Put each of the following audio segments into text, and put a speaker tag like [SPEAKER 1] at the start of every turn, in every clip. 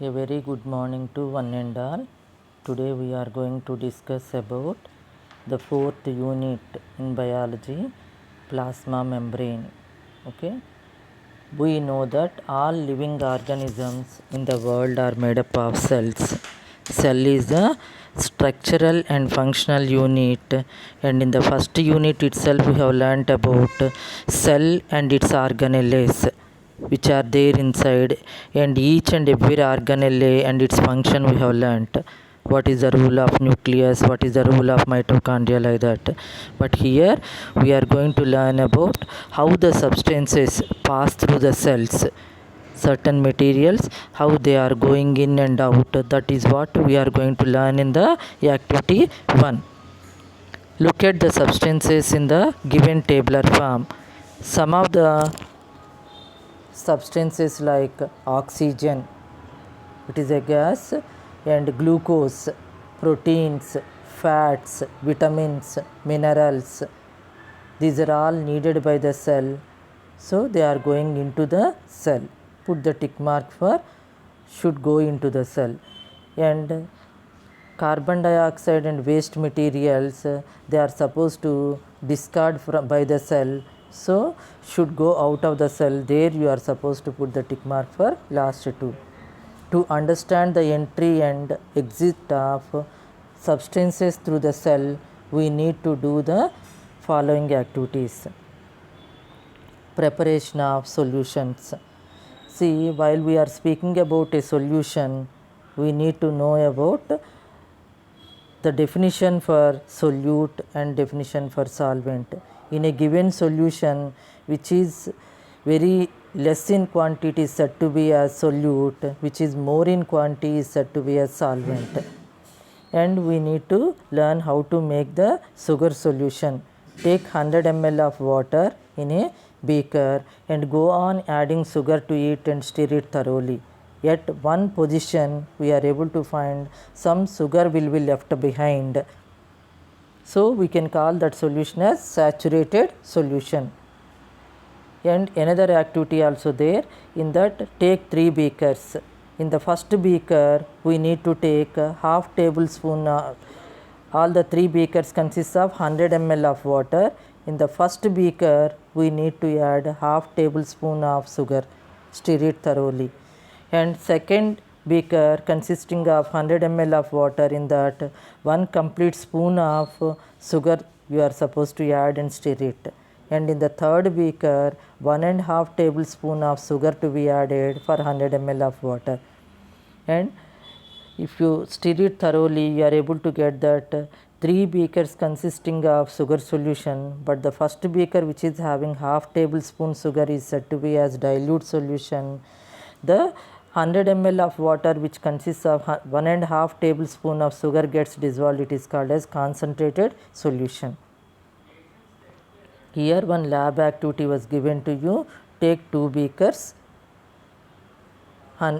[SPEAKER 1] A very good morning to one and all. Today we are going to discuss about the fourth unit in biology, plasma membrane. Okay. We know that all living organisms in the world are made up of cells. Cell is the structural and functional unit, and in the first unit itself we have learnt about cell and its organelles which are there inside, and each and every organelle and its function we have learnt. What is the role of nucleus, what is the role of mitochondria, like that. But here we are going to learn about how the substances pass through the cells, certain materials, how they are going in and out. That is what we are going to learn in the activity 1. Look at the substances in the given tabular form. Some of the substances like oxygen, it is a gas, and glucose, proteins, fats, vitamins, minerals, these are all needed by the cell, so they are going into the cell. Put the tick mark for should go into the cell. And carbon dioxide and waste materials, they are supposed to discard by the cell, so should go out of the cell. There you are supposed to put the tick mark for last two. To understand the entry and exit of substances through the cell, we need to do the following activities. Preparation of solutions. See, while we are speaking about a solution, we need to know about the definition for solute and definition for solvent. In a given solution which is very less in quantity is said to be as solute, which is more in quantity is said to be as solvent. And we need to learn how to make the sugar solution. Take 100 ml of water in a beaker and go on adding sugar to it and stir it thoroughly. At one position we are able to find some sugar will be left behind, so we can call that solution as saturated solution. And another activity also there, in that take 3 beakers. In the first beaker we need to take half tablespoon of, all the 3 beakers consist of 100 ml of water. In the first beaker we need to add half tablespoon of sugar, stir it thoroughly. And second beaker consisting of 100 ml of water, in that 1 complete spoon of sugar you are supposed to add and stir it. And in the third beaker 1.5 tablespoon of sugar to be added for 100 ml of water. And if you stir it thoroughly, you are able to get that 3 beakers consisting of sugar solution, but the first beaker which is having half tablespoon sugar is said to be as dilute solution. The 100 ml of water which consists of 1.5 tablespoon of sugar gets dissolved, it is called as concentrated solution. Here one lab activity was given to you. Take 2 beakers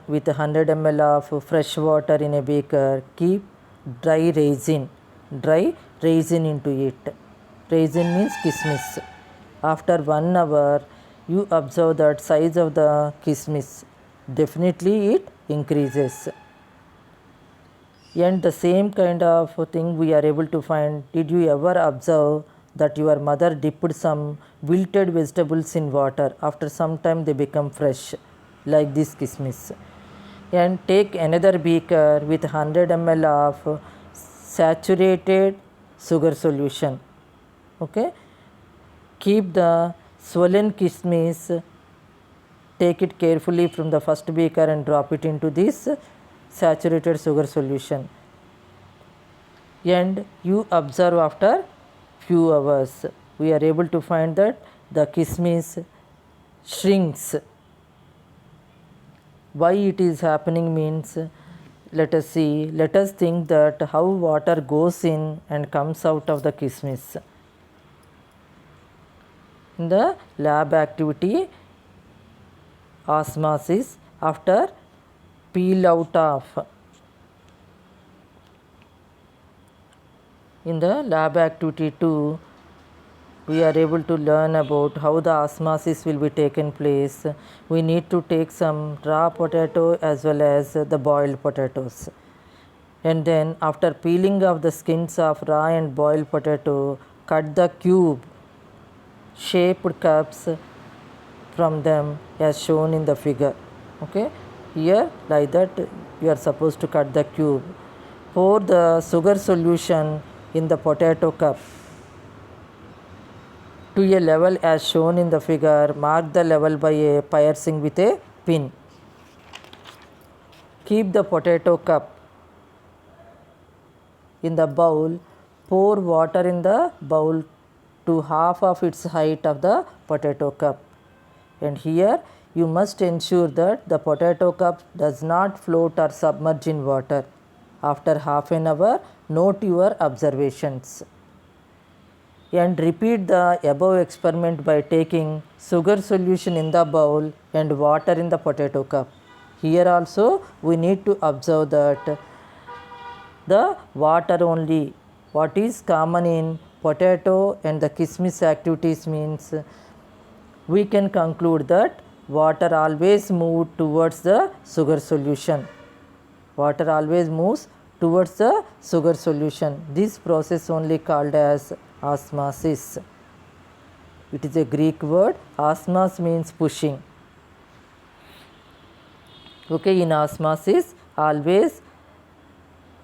[SPEAKER 1] with 100 ml of fresh water in a beaker. Keep dry raisin into it. Raisin means kismis. After 1 hour you observe that size of the kismis, definitely it increases. And the same kind of thing we are able to find. Did you ever observe that your mother dipped some wilted vegetables in water? After some time they become fresh, like this kismis. And take another beaker with 100 ml of saturated sugar solution. Okay, keep the swollen kismis, take it carefully from the first beaker and drop it into this saturated sugar solution. And you observe after few hours, we are able to find that the kismis shrinks. Why it is happening means, let us see, let us think that how water goes in and comes out of the kismis. In the lab activity osmosis, after peel out of, in the lab activity 2, we are able to learn about how the osmosis will be taken place. We need to take some raw potato as well as the boiled potatoes. And then after peeling off the skins of raw and boiled potato, cut the cube shaped cups from them as shown in the figure. Okay, here like that you are supposed to cut the cube. Pour the sugar solution in the potato cup to a level as shown in the figure. Mark the level by a piercing with a pin. Keep the potato cup in the bowl. Pour water in the bowl to half of its height of the potato cup. And here you must ensure that the potato cup does not float or submerge in water. After half an hour, note your observations. And repeat the above experiment by taking sugar solution in the bowl and water in the potato cup. Here also we need to observe that the water only. What is common in potato and the kismis activities means we can conclude that water always moves towards the sugar solution. Water always moves towards the sugar solution. This process only called as osmosis. It is a Greek word. Osmos means pushing. Okay, in osmosis always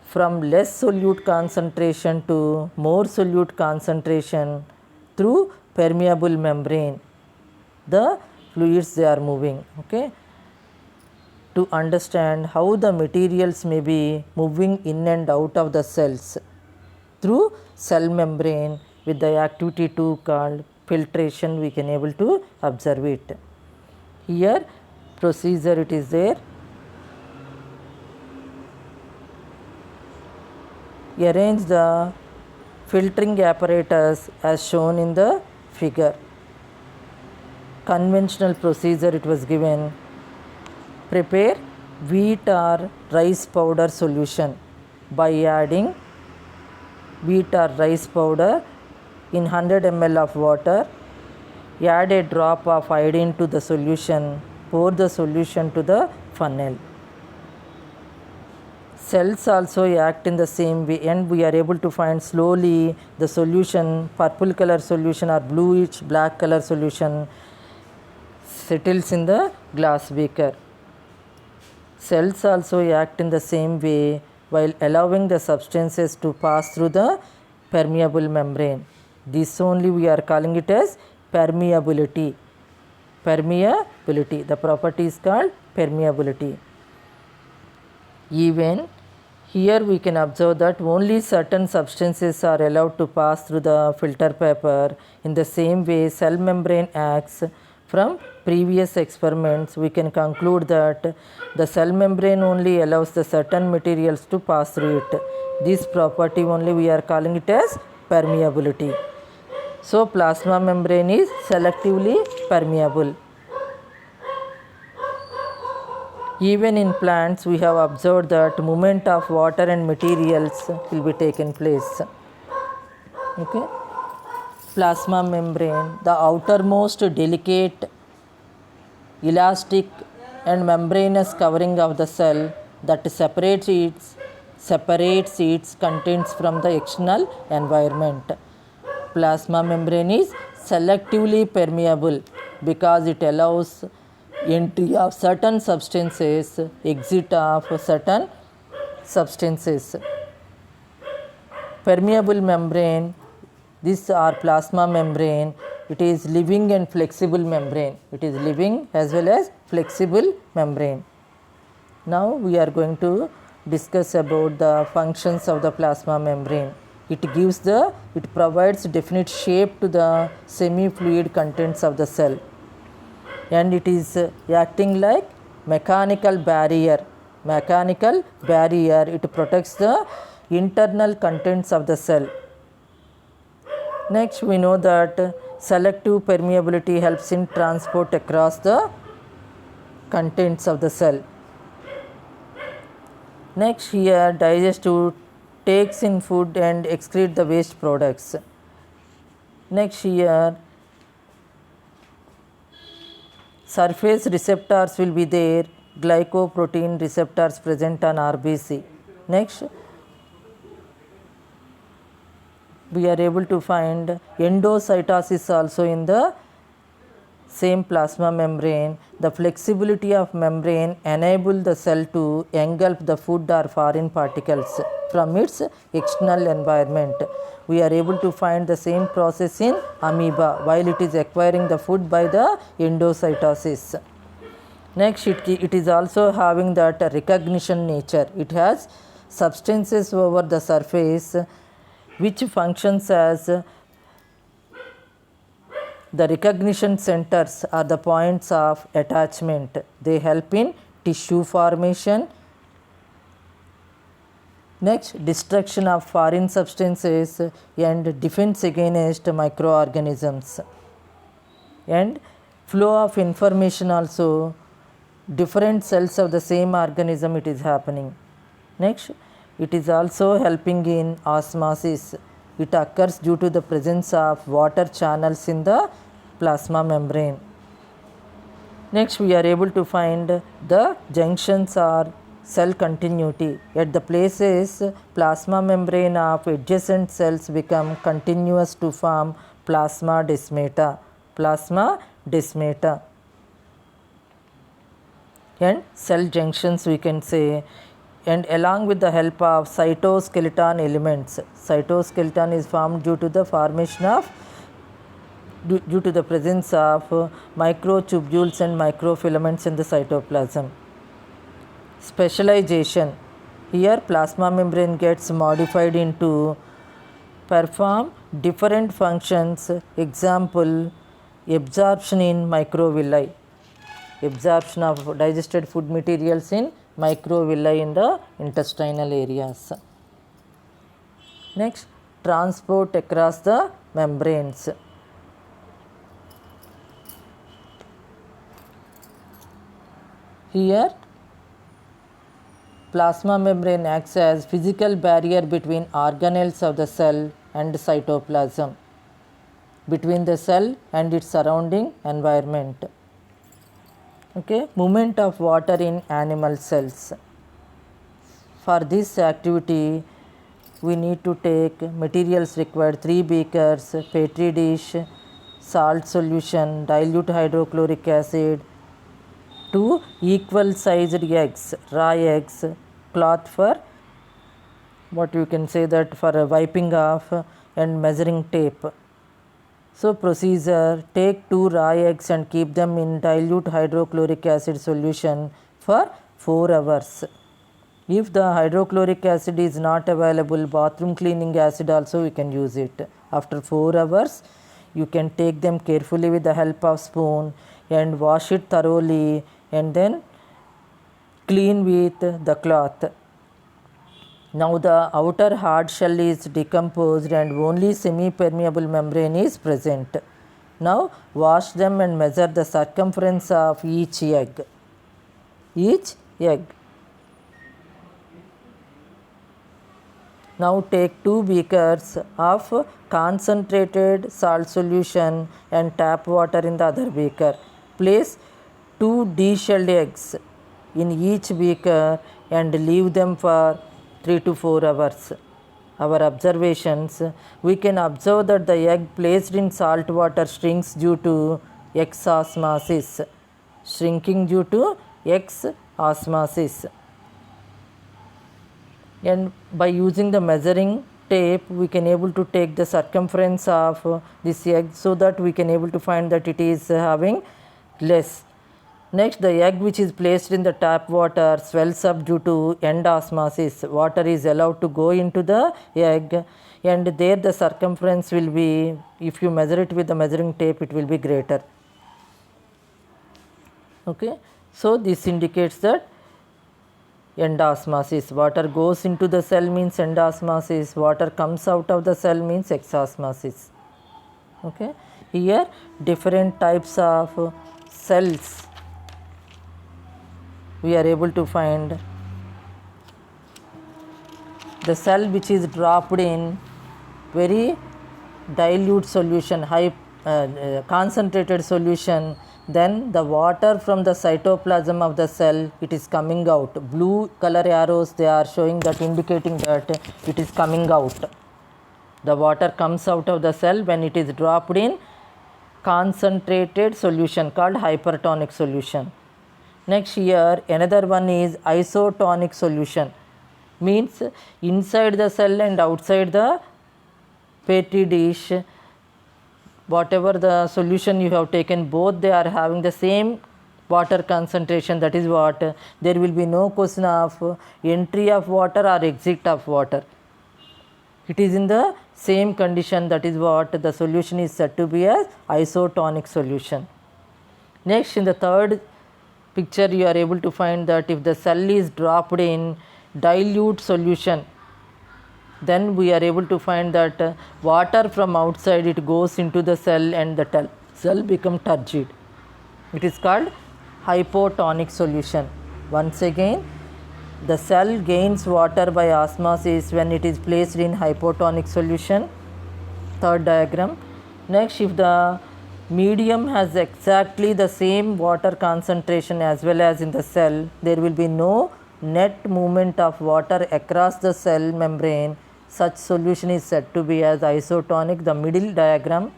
[SPEAKER 1] from less solute concentration to more solute concentration through permeable membrane, the fluids they are moving. Okay, to understand how the materials may be moving in and out of the cells through cell membrane with the activity 2 called filtration, we can able to observe it. Here procedure it is there. Arrange the filtering apparatus as shown in the figure. Conventional procedure it was given. Prepare wheat or rice powder solution by adding wheat or rice powder in 100 ml of water. Add a drop of iodine to the solution. Pour the solution to the funnel. Cells also act in the same way, and we are able to find slowly the solution, purple color solution or bluish black color solution settles in the glass beaker. Cells also act in the same way while allowing the substances to pass through the permeable membrane. This only we are calling it as permeability. Permeability, the property is called permeability. Even here we can observe that only certain substances are allowed to pass through the filter paper. In the same way cell membrane acts. From previous experiments we can conclude that the cell membrane only allows the certain materials to pass through it. This property only we are calling it as permeability. So plasma membrane is selectively permeable. Even in plants we have observed that movement of water and materials will be taken place. Okay. Plasma membrane, the outermost delicate, elastic and membranous covering of the cell that separates its contents from the external environment. Plasma membrane is selectively permeable because it allows entry of certain substances, exit of certain substances. Permeable membrane, this are plasma membrane, it is living and flexible membrane. It is living as well as flexible membrane. Now we are going to discuss about the functions of the plasma membrane. It provides definite shape to the semi-fluid contents of the cell, and it is acting like mechanical barrier. It protects the internal contents of the cell. Next we know that selective permeability helps in transport across the contents of the cell. Next here digestive takes in food and excrete the waste products. Next here, surface receptors will be there, glycoprotein receptors present on RBC. Next, we are able to find endocytosis also in the same plasma membrane. The flexibility of membrane enable the cell to engulf the food or foreign particles from its external environment. We are able to find the same process in amoeba while it is acquiring the food by the endocytosis. Next, it is also having that recognition nature. It has substances over the surface which functions as the recognition centers are the points of attachment. They help in tissue formation. Next, destruction of foreign substances and defense against microorganisms. And flow of information also, different cells of the same organism it is happening. Next, it is also helping in osmosis. It occurs due to the presence of water channels in the plasma membrane. Next, we are able to find the junctions or cell continuity. At the places plasma membrane of adjacent cells become continuous to form plasma desmata. Plasma desmata. And cell junctions we can say, and along with the help of cytoskeleton elements. Cytoskeleton is formed due to the formation of due to the presence of microtubules and microfilaments in the cytoplasm. Specialization. Here plasma membrane gets modified into perform different functions. Example, absorption in microvilli. Absorption of digested food materials in microvilli in the intestinal areas. Next, transport across the membranes. Here, plasma membrane acts as physical barrier between organelles of the cell and cytoplasm, between the cell and its surrounding environment. Okay, movement of water in animal cells. For this activity, we need to take materials required: 3 beakers, petri dish, salt solution, dilute hydrochloric acid, 2 equal sized eggs, raw eggs, cloth for what you can say that for wiping off, and measuring tape. So procedure, take 2 raw eggs and keep them in dilute hydrochloric acid solution for 4 hours. If the hydrochloric acid is not available, bathroom cleaning acid also we can use it. After 4 hours, you can take them carefully with the help of spoon and wash it thoroughly and then clean with the cloth. Now the outer hard shell is decomposed and only semi-permeable membrane is present. Now wash them and measure the circumference of each egg. Each egg. Now take 2 beakers of concentrated salt solution and tap water in the other beaker. Place 2 de-shelled eggs in each beaker and leave them for 3 to 4 hours. Our observations, we can observe that the egg placed in salt water shrinks due to exosmosis. Shrinking due to exosmosis. And by using the measuring tape, we can able to take the circumference of this egg so that we can able to find that it is having less. Next, the egg which is placed in the tap water swells up due to endosmosis. Water is allowed to go into the egg and there the circumference will be, if you measure it with the measuring tape, it will be greater. Okay. So, this indicates that endosmosis. Water goes into the cell means endosmosis. Water comes out of the cell means exosmosis. Okay. Here, different types of cells we are able to find. The cell which is dropped in very dilute solution, concentrated solution, then the water from the cytoplasm of the cell, it is coming out. Blue color arrows, they are showing that, indicating that it is coming out. The water comes out of the cell when it is dropped in concentrated solution called hypertonic solution. Next, here another one is isotonic solution, means inside the cell and outside the petri dish, whatever the solution you have taken, both they are having the same water concentration. That is what, there will be no question of entry of water or exit of water. It is in the same condition. That is what the solution is said to be as isotonic solution. Next, in the third picture, you are able to find that if the cell is dropped in dilute solution, then we are able to find that water from outside, it goes into the cell and the cell become turgid. It is called hypotonic solution. Once again, the cell gains water by osmosis when it is placed in hypotonic solution. Third diagram. Next, if the medium has exactly the same water concentration as well as in the cell, there will be no net movement of water across the cell membrane. Such solution is said to be as isotonic. The middle diagram,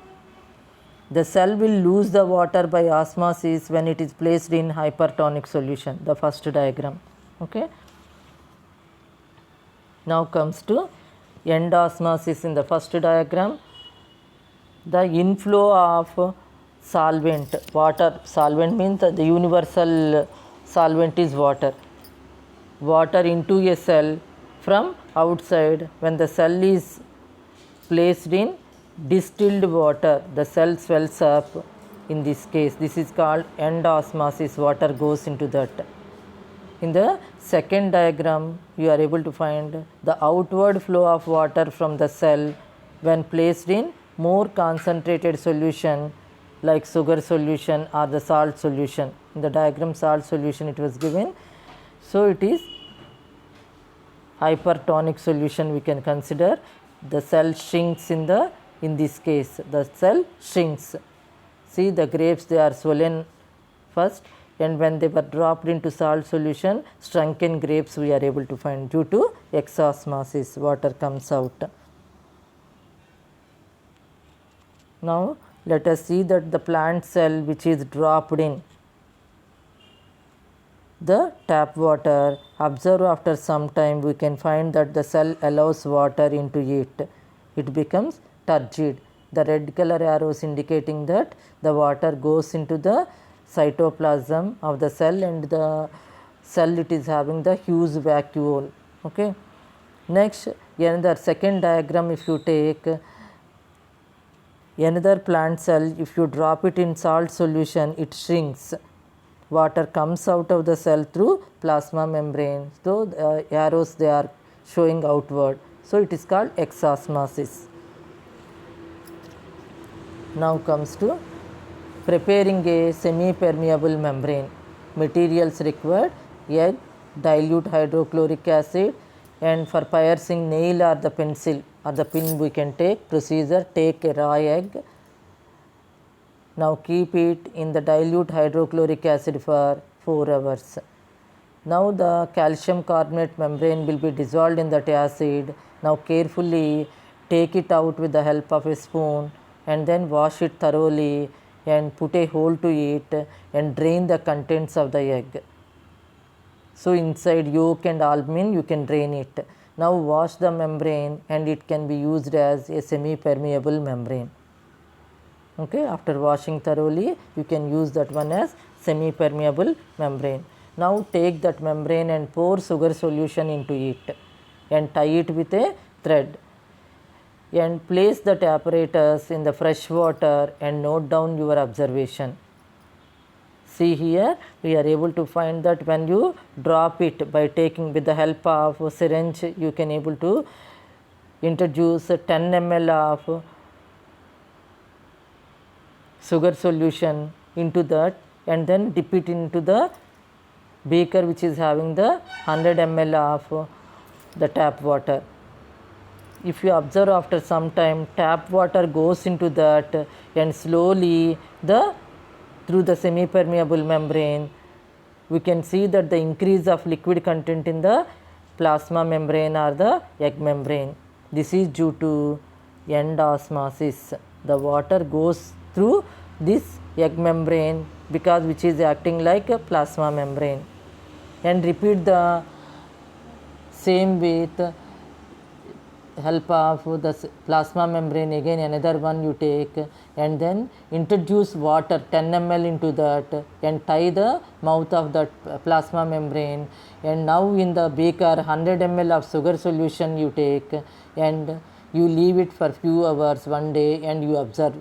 [SPEAKER 1] the cell will lose the water by osmosis when it is placed in hypertonic solution. The first diagram. Okay. Now comes to end osmosis in the first diagram. The inflow of solvent, water, solvent means the universal solvent is water. Water into a cell from outside. When the cell is placed in distilled water, the cell swells up. In this case, this is called end osmosis. Water goes into that. In the second diagram, you are able to find the outward flow of water from the cell when placed in more concentrated solution like sugar solution or the salt solution. In the diagram, salt solution it was given. So, it is hypertonic solution we can consider. The cell shrinks in this case, the cell shrinks. See, the grapes, they are swollen first, and when they were dropped into salt solution, shrunken grapes we are able to find due to exosmosis, water comes out. Now, let us see that the plant cell which is dropped in the tap water, observe after some time we can find that the cell allows water into it. It becomes turgid. The red color arrows indicating that the water goes into the cytoplasm of the cell, and the cell, it is having the huge vacuole. Okay. Next, another second diagram, if you take another plant cell, if you drop it in salt solution, it shrinks. Water comes out of the cell through plasma membrane. So, the arrows, they are showing outward. So, it is called exosmosis. Now comes to preparing a semi-permeable membrane. Materials required: egg, dilute hydrochloric acid, and for piercing nail or the pencil or the pin we can take. Procedure: take a raw egg. Now keep it in the dilute hydrochloric acid for 4 hours. Now the calcium carbonate membrane will be dissolved in that acid. Now carefully take it out with the help of a spoon and then wash it thoroughly and put a hole to it and drain the contents of the egg. So inside yolk and albumin you can drain it. Now wash the membrane and it can be used as a semi-permeable membrane. Okay, after washing thoroughly you can use that one as semi-permeable membrane. Now take that membrane and pour sugar solution into it and tie it with a thread and place that apparatus in the fresh water and note down your observation. See here, we are able to find that when you drop it by taking with the help of a syringe, you can able to introduce 10 ml of sugar solution into that and then dip it into the beaker which is having the 100 ml of the tap water. if you observe after some time, tap water goes into that and slowly through the semi-permeable membrane, we can see that the increase of liquid content in the plasma membrane or the egg membrane. This is due to endosmosis. The water goes through this egg membrane because which is acting like a plasma membrane. And repeat the same with help of the plasma membrane. Again another one you take and then introduce water 10 ml into that and tie the mouth of that plasma membrane, and now in the beaker 100 ml of sugar solution you take and you leave it for few hours one day and you observe.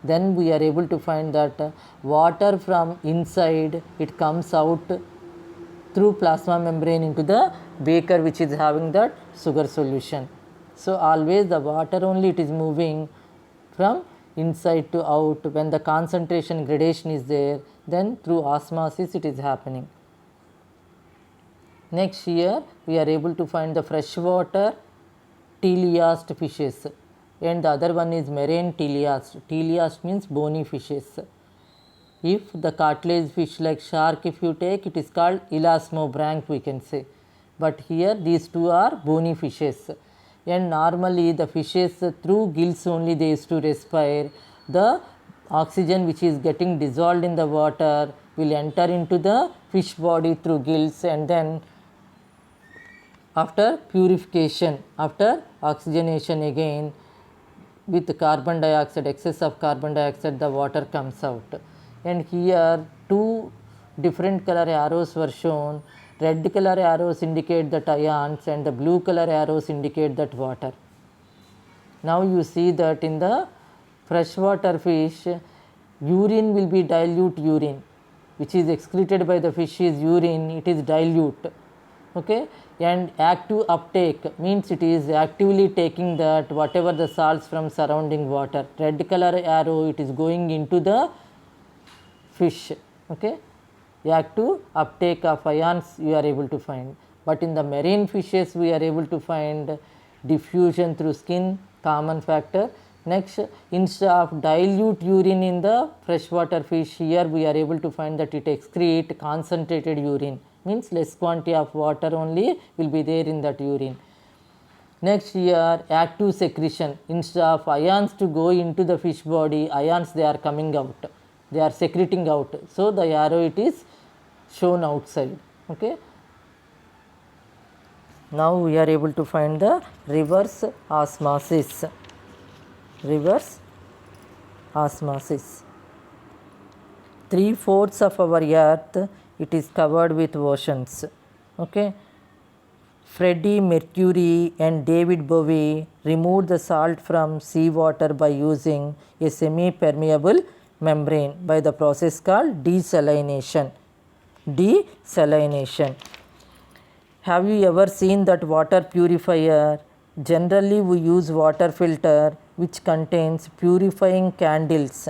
[SPEAKER 1] Then we are able to find that water from inside it comes out through plasma membrane into the beaker which is having that sugar solution. So always the water only it is moving from inside to out. When the concentration gradation is there, then through osmosis it is happening. Next here we are able to find the freshwater teleost fishes, and the other one is marine teleost. Teleost means bony fishes. If the cartilage fish like shark if you take, it is called elasmobranch we can say, but here these two are bony fishes. And normally the fishes through gills only they used to respire. The oxygen which is getting dissolved in the water will enter into the fish body through gills, and then after purification, after oxygenation again with carbon dioxide, excess of carbon dioxide, the water comes out. And here two different color arrows were shown. Red color arrows indicate that ions and the blue color arrows indicate that water. Now you see that in the freshwater fish, urine will be dilute urine, which is excreted by the fish is urine, it is dilute. Okay, and active uptake means it is actively taking that whatever the salts from surrounding water. Red color arrow it is going into the fish. Okay, active uptake of ions you are able to find, but in the marine fishes we are able to find diffusion through skin, common factor. Next, instead of dilute urine in the freshwater fish, here we are able to find that it excrete concentrated urine, means less quantity of water only will be there in that urine. Next here active secretion, instead of ions to go into the fish body, ions they are coming out, they are secreting out, so the arrow it is shown outside. Okay, now we are able to find the reverse osmosis. Reverse osmosis. 3/4 of our earth it is covered with oceans. Okay, Freddie Mercury and David Bowie removed the salt from seawater by using a semi-permeable membrane by the process called desalination. Desalination. Have you ever seen that water purifier? Generally we use water filter which contains purifying candles.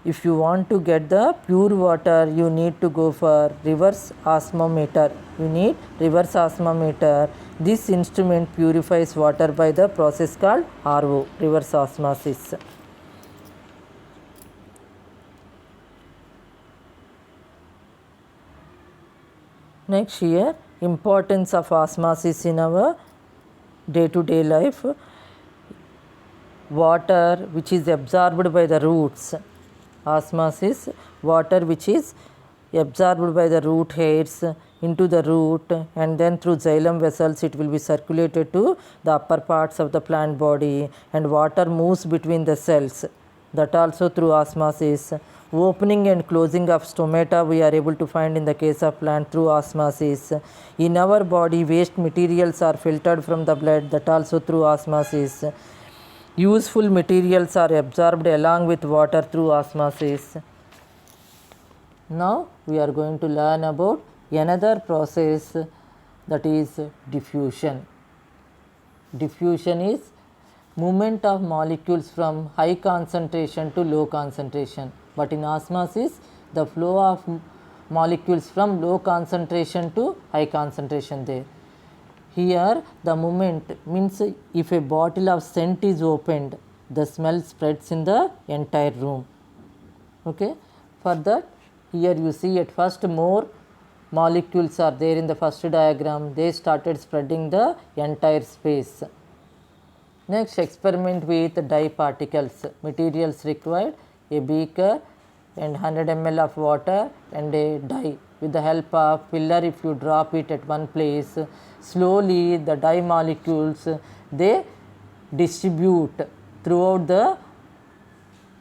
[SPEAKER 1] If you want to get the pure water, you need to go for reverse osmometer. You need reverse osmometer. This instrument purifies water by the process called RO, reverse osmosis. Next here, importance of osmosis in our day-to-day life. Water which is absorbed by the roots. Osmosis, water which is absorbed by the root hairs into the root, and then through xylem vessels it will be circulated to the upper parts of the plant body, and water moves between the cells, that also through osmosis. Opening and closing of stomata we are able to find in the case of plant through osmosis. In our body waste materials are filtered from the blood, that also through osmosis. Useful materials are absorbed along with water through osmosis. Now we are going to learn about another process, that is diffusion. Diffusion is movement of molecules from high concentration to low concentration, but in osmosis the flow of molecules from low concentration to high concentration there. Here the moment means if a bottle of scent is opened, the smell spreads in the entire room. Okay. For that, here you see at first more molecules are there in the first diagram. They started spreading the entire space. Next, experiment with dye particles. Materials required: a beaker and 100 ml of water and a dye. With the help of filler, if you drop it at one place, slowly the dye molecules they distribute throughout the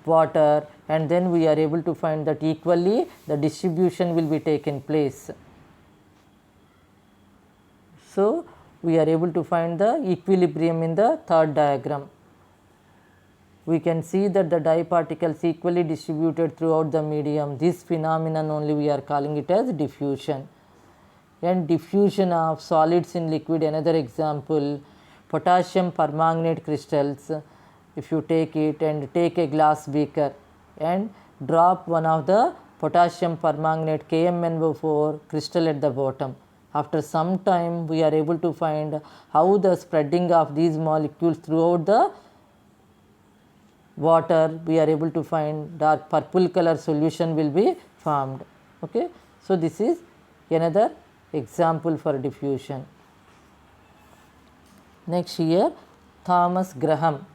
[SPEAKER 1] water, and then we are able to find that equally the distribution will be taken place. So, we are able to find the equilibrium in the third diagram. We can see that the dye particles equally distributed throughout the medium. This phenomenon only we are calling it as diffusion. And diffusion of solids in liquid, another example, potassium permanganate crystals. If you take it and take a glass beaker and drop one of the potassium permanganate KMnO4 crystal at the bottom. After some time, we are able to find how the spreading of these molecules throughout the water, we are able to find dark purple color solution will be formed. Okay. So, this is another example for diffusion. Next here, Thomas Graham.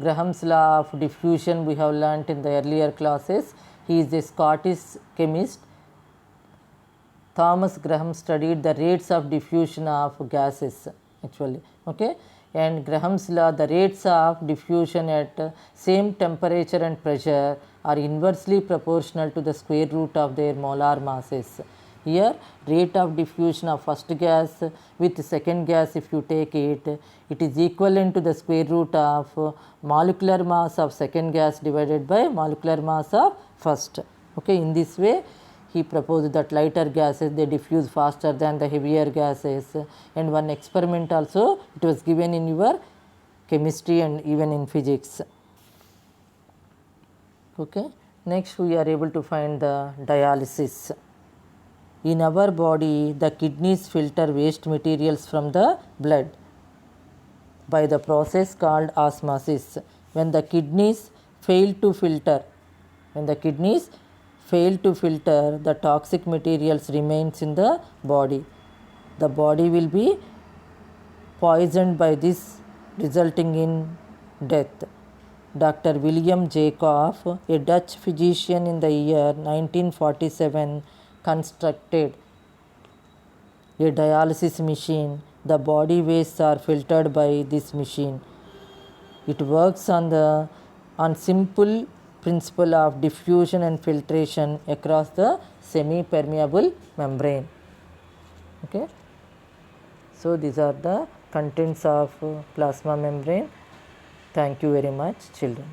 [SPEAKER 1] Graham's law of diffusion we have learnt in the earlier classes. He is a Scottish chemist. Thomas Graham studied the rates of diffusion of gases actually. Okay. And Graham's law, the rates of diffusion at same temperature and pressure are inversely proportional to the square root of their molar masses. Here rate of diffusion of first gas with second gas, if you take it, it is equivalent to the square root of molecular mass of second gas divided by molecular mass of first. Okay. In this way, he proposed that lighter gases they diffuse faster than the heavier gases, and one experiment also it was given in your chemistry and even in physics. Okay. Next, we are able to find the dialysis. In our body, the kidneys filter waste materials from the blood by the process called osmosis. When the kidneys fail to filter, the toxic materials remains in the body. The body will be poisoned by this, resulting in death. Dr. William Jacob, a Dutch physician, in the year 1947 constructed a dialysis machine. The body wastes are filtered by this machine. It works on simple principle of diffusion and filtration across the semi-permeable membrane. Okay. So, these are the contents of plasma membrane. Thank you very much, children.